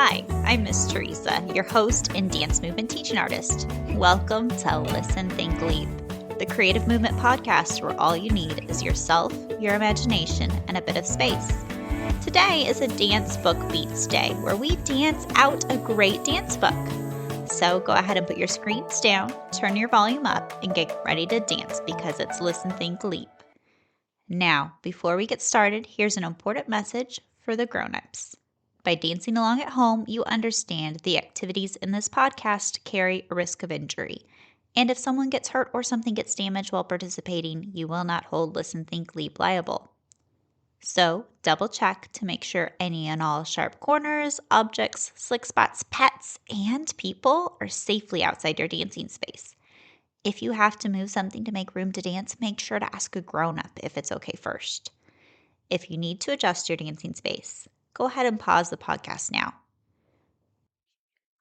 Hi, I'm Miss Teresa, your host and dance movement teaching artist. Welcome to Listen.Think.Leap, the creative movement podcast where all you need is yourself, your imagination, and a bit of space. Today is a Dance Book Beats Day where we dance out a great dance book. So go ahead and put your screens down, turn your volume up, and get ready to dance because it's Listen.Think.Leap. Now, before we get started, here's an important message for the grown-ups. By dancing along at home, you understand the activities in this podcast carry a risk of injury. And if someone gets hurt or something gets damaged while participating, you will not hold Listen.Think.Leap liable. So, double check to make sure any and all sharp corners, objects, slick spots, pets, and people are safely outside your dancing space. If you have to move something to make room to dance, make sure to ask a grown-up if it's okay first. If you need to adjust your dancing space, go ahead and pause the podcast now.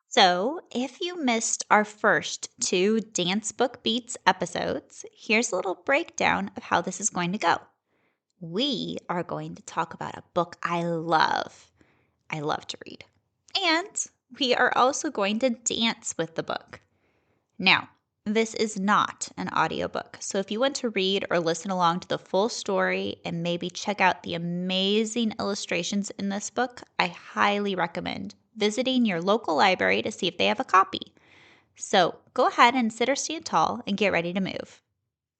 So, if you missed our first 2 Dance Book Beats episodes, here's a little breakdown of how this is going to go. We are going to talk about a book I love. I love to read. And we are also going to dance with the book. Now, this is not an audiobook, so if you want to read or listen along to the full story and maybe check out the amazing illustrations in this book, I highly recommend visiting your local library to see if they have a copy. So go ahead and sit or stand tall and get ready to move.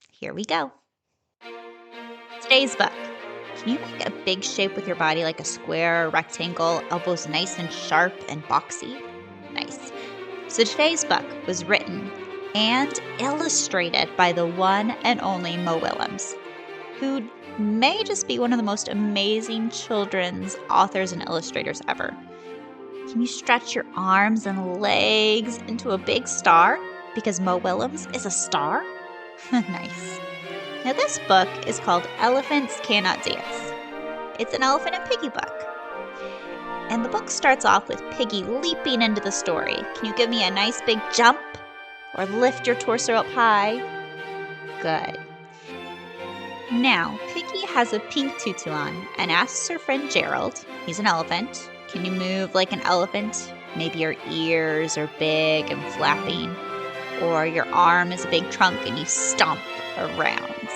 Here we go. Today's book. Can you make a big shape with your body like a square or rectangle, elbows nice and sharp and boxy? Nice. So today's book was written and illustrated by the one and only Mo Willems, who may just be one of the most amazing children's authors and illustrators ever. Can you stretch your arms and legs into a big star? Because Mo Willems is a star? Nice. Now this book is called Elephants Cannot Dance. It's an elephant and piggy book. And the book starts off with Piggy leaping into the story. Can you give me a nice big jump? Or lift your torso up high? Good. Now, Piggy has a pink tutu on and asks her friend Gerald, he's an elephant, can you move like an elephant? Maybe your ears are big and flapping, or your arm is a big trunk and you stomp around.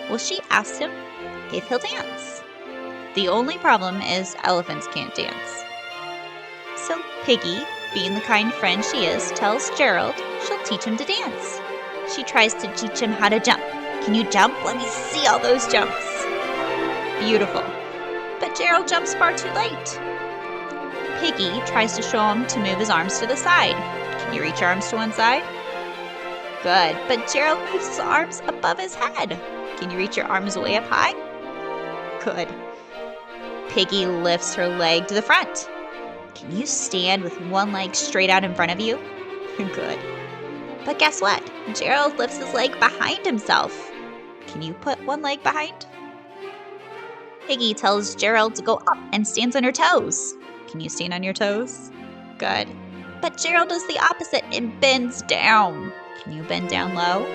Well, she asks him if he'll dance. The only problem is elephants can't dance. So Piggy, being the kind friend she is, tells Gerald she'll teach him to dance. She tries to teach him how to jump. Can you jump? Let me see all those jumps. Beautiful. But Gerald jumps far too late. Piggy tries to show him to move his arms to the side. Can you reach your arms to one side? Good. But Gerald moves his arms above his head. Can you reach your arms way up high? Good. Piggy lifts her leg to the front. Can you stand with one leg straight out in front of you? Good. But guess what? Gerald lifts his leg behind himself. Can you put one leg behind? Piggy tells Gerald to go up and stands on her toes. Can you stand on your toes? Good. But Gerald does the opposite and bends down. Can you bend down low?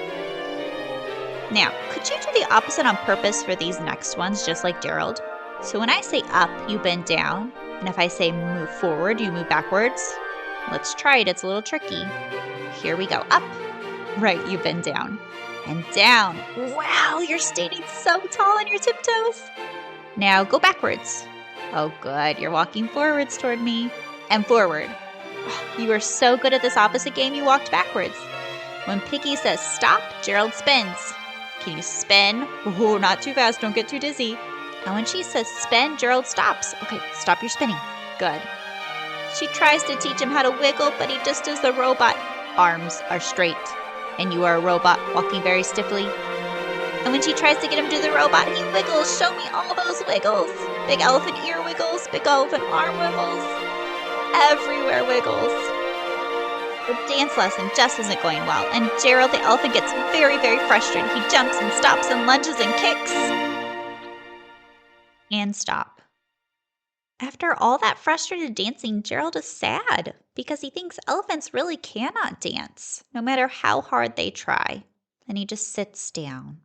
Now, could you do the opposite on purpose for these next ones, just like Gerald? So when I say up, you bend down. And if I say move forward, you move backwards. Let's try it. It's a little tricky. Here we go. Up. Right, you bend down. And down. Wow, you're standing so tall on your tiptoes. Now go backwards. Oh, good. You're walking forwards toward me. And forward. Oh, you are so good at this opposite game, you walked backwards. When Piggy says stop, Gerald spins. Can you spin? Oh, not too fast. Don't get too dizzy. And when she says spin, Gerald stops. Okay, stop your spinning. Good. She tries to teach him how to wiggle, but he just does the robot. Arms are straight, and you are a robot walking very stiffly. And when she tries to get him to do the robot, he wiggles. Show me all those wiggles. Big elephant ear wiggles, big elephant arm wiggles. Everywhere wiggles. The dance lesson just isn't going well, and Gerald the elephant gets very, very frustrated. He jumps and stops and lunges and kicks. And stop. After all that frustrated dancing, Gerald is sad because he thinks elephants really cannot dance, no matter how hard they try. And he just sits down.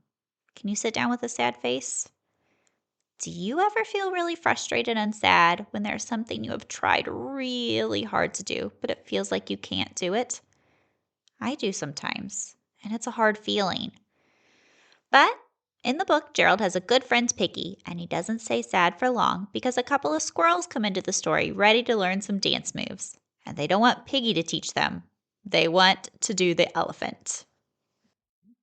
Can you sit down with a sad face? Do you ever feel really frustrated and sad when there's something you have tried really hard to do, but it feels like you can't do it? I do sometimes, and it's a hard feeling. But in the book, Gerald has a good friend, Piggy, and he doesn't stay sad for long because a couple of squirrels come into the story ready to learn some dance moves. And they don't want Piggy to teach them, they want to do the elephant.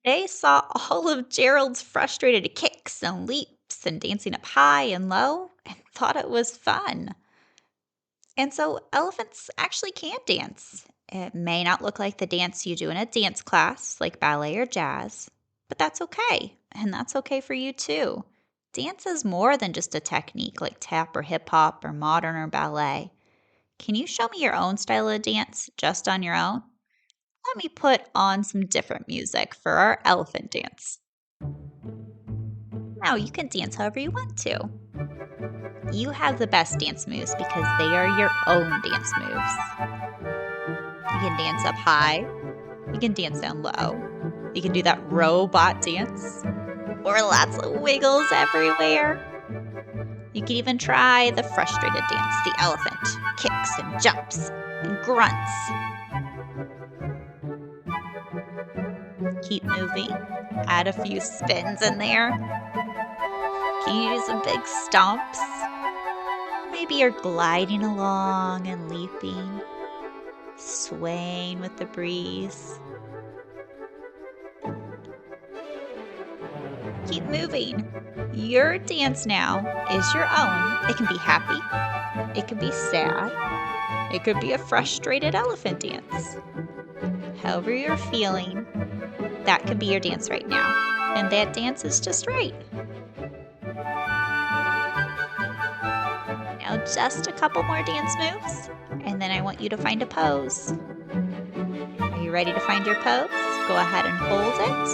They saw all of Gerald's frustrated kicks and leaps and dancing up high and low and thought it was fun. And so elephants actually can dance. It may not look like the dance you do in a dance class, like ballet or jazz, but that's okay. And that's okay for you too. Dance is more than just a technique like tap or hip hop or modern or ballet. Can you show me your own style of dance just on your own? Let me put on some different music for our elephant dance. Now you can dance however you want to. You have the best dance moves because they are your own dance moves. You can dance up high. You can dance down low. You can do that robot dance. Or lots of wiggles everywhere. You can even try the frustrated dance, the elephant. Kicks and jumps and grunts. Keep moving. Add a few spins in there. Can you do some big stomps? Maybe you're gliding along and leaping, swaying with the breeze. Keep moving. Your dance now is your own. It can be happy. It could be sad. It could be a frustrated elephant dance. However you're feeling, that could be your dance right now. And that dance is just right. Now just a couple more dance moves, and then I want you to find a pose. Are you ready to find your pose? Go ahead and hold it.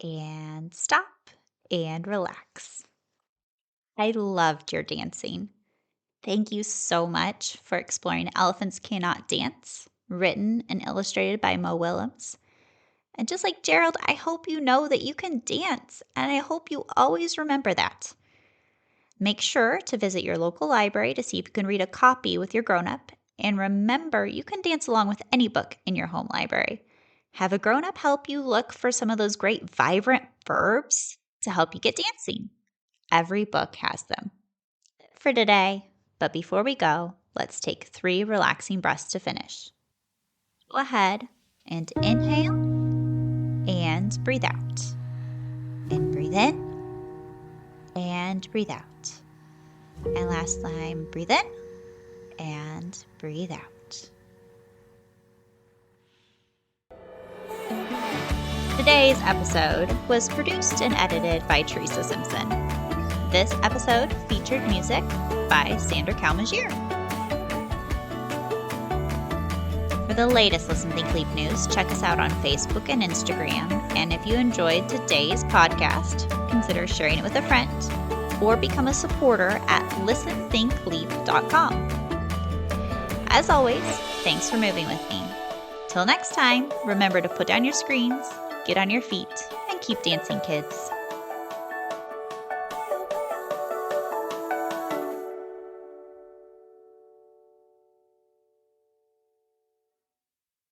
And stop and relax. I loved your dancing. Thank you so much for exploring Elephants Cannot Dance, written and illustrated by Mo Willems. And just like Gerald, I hope you know that you can dance, and I hope you always remember that. Make sure to visit your local library to see if you can read a copy with your grown-up, and remember you can dance along with any book in your home library. Have a grown-up help you look for some of those great vibrant verbs to help you get dancing. Every book has them. For today, but before we go, let's take 3 relaxing breaths to finish. Go ahead and inhale and breathe out. And breathe in and breathe out. And last time, breathe in and breathe out. Today's episode was produced and edited by Teresa Simpson. This episode featured music by Sandra Kalmagier. For the latest Listen.Think.Leap news, check us out on Facebook and Instagram. And if you enjoyed today's podcast, consider sharing it with a friend or become a supporter at Listen.Think.Leap.com. As always, thanks for moving with me. Till next time, remember to put down your screens, get on your feet, and keep dancing, kids.